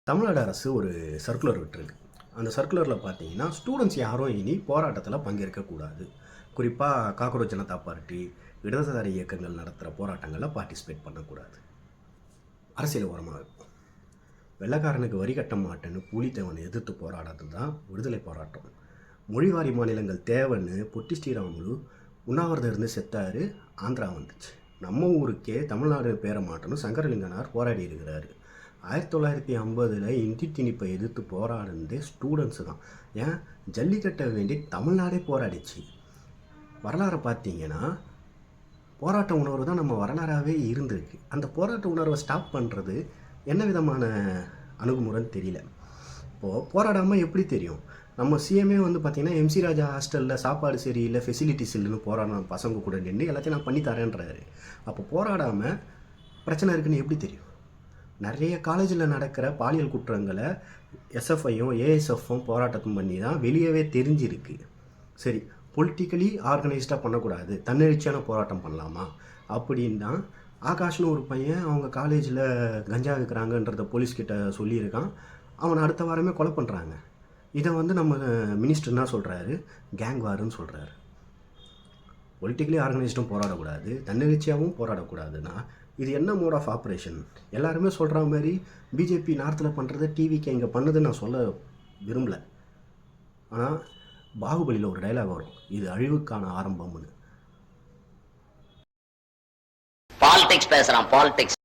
தமிழ்நாடு அரசு ஒரு சர்க்குலர் விட்டுருக்கு. அந்த சர்க்குலரில் பார்த்தீங்கன்னா ஸ்டூடெண்ட்ஸ் யாரும் இனி போராட்டத்தில் பங்கேற்கக்கூடாது. குறிப்பாக காக்ரோச் ஜனதா பார்ட்டி, இடதுசாரி இயக்கங்கள் நடத்துகிற போராட்டங்களில் பார்ட்டிசிபேட் பண்ணக்கூடாது. அரசியல் ஓரமாக இருக்கும். வெள்ளைக்காரனுக்கு வரி கட்ட மாட்டேன்னு பூலித்தேவனை எதிர்த்து போராடுறது தான் விடுதலை போராட்டம். மொழிவாரி மாநிலங்கள் தேவைன்னு பொட்டி ஸ்ரீராமுலு உண்ணாவிரதம் இருந்து செத்தாரு. ஆந்திரா வந்துச்சு. நம்ம ஊருக்கே தமிழ்நாடு பேர மாட்டேன்னு சங்கரலிங்கனார் போராடி இருக்கிறாரு. 1950 இந்தி திணிப்பை எதிர்த்து போராடுனதே ஸ்டூடெண்ட்ஸு தான். ஏன் ஜல்லிக்கட்டை வேண்டி தமிழ்நாடே போராடிச்சு. வரலாறை பார்த்தீங்கன்னா போராட்ட உணர்வு தான் நம்ம வரலாறாகவே இருந்திருக்கு. அந்த போராட்ட உணர்வை ஸ்டாப் பண்ணுறது என்ன விதமான அணுகுமுறைன்னு தெரியல. இப்போது போராடாமல் எப்படி தெரியும்? நம்ம சிஎம்ஏ வந்து பார்த்திங்கன்னா எம்சி ராஜா ஹாஸ்டலில் சாப்பாடு சரியில்லை, ஃபெசிலிட்டிஸ் இல்லைன்னு போராடின பசங்க கூட நின்று எல்லாத்தையும் நான் பண்ணி தரேன்றாரு. அப்போ போராடாமல் பிரச்சனை இருக்குன்னு எப்படி தெரியும்? நிறைய காலேஜில் நடக்கிற பாலியல் குற்றங்களை எஸ்எஃப்ஐயும் ஏஎஸ்எஃப்பும் போராட்டத்தும் பண்ணி தான் வெளியவே தெரிஞ்சிருக்கு. சரி, பொலிட்டிக்கலி ஆர்கனைஸ்டாக பண்ணக்கூடாது, தன்னெழுச்சியான போராட்டம் பண்ணலாமா அப்படின்னா ஆகாஷ்னு ஒரு பையன் அவங்க காலேஜில் கஞ்சா விற்கிறாங்கன்றத போலீஸ்கிட்ட சொல்லியிருக்கான். அவனை அடுத்த வாரமே கொலை பண்ணுறாங்க. இதை வந்து நம்ம மினிஸ்டர் என்ன சொல்கிறாரு? கேங் வாருன்னு சொல்கிறாரு. பொலிட்டிக்கலி ஆர்கனைஸ்டும் போராடக்கூடாது, தன்னெழுச்சியாகவும் போராடக்கூடாதுன்னா இது என்ன மோட் ஆஃப் ஆப்ரேஷன்? எல்லாருமே சொல்கிற மாதிரி பிஜேபி நார்த்தில் பண்ணுறது டிவிக்கு இங்கே பண்ணுதுன்னு நான் சொல்ல விரும்பலை. ஆனால் பாகுபலியில் ஒரு டைலாக் வரும், இது அழிவுக்கான ஆரம்பம்னு. பாலிடிக்ஸ் பேசுகிறான், பாலிடிக்ஸ்.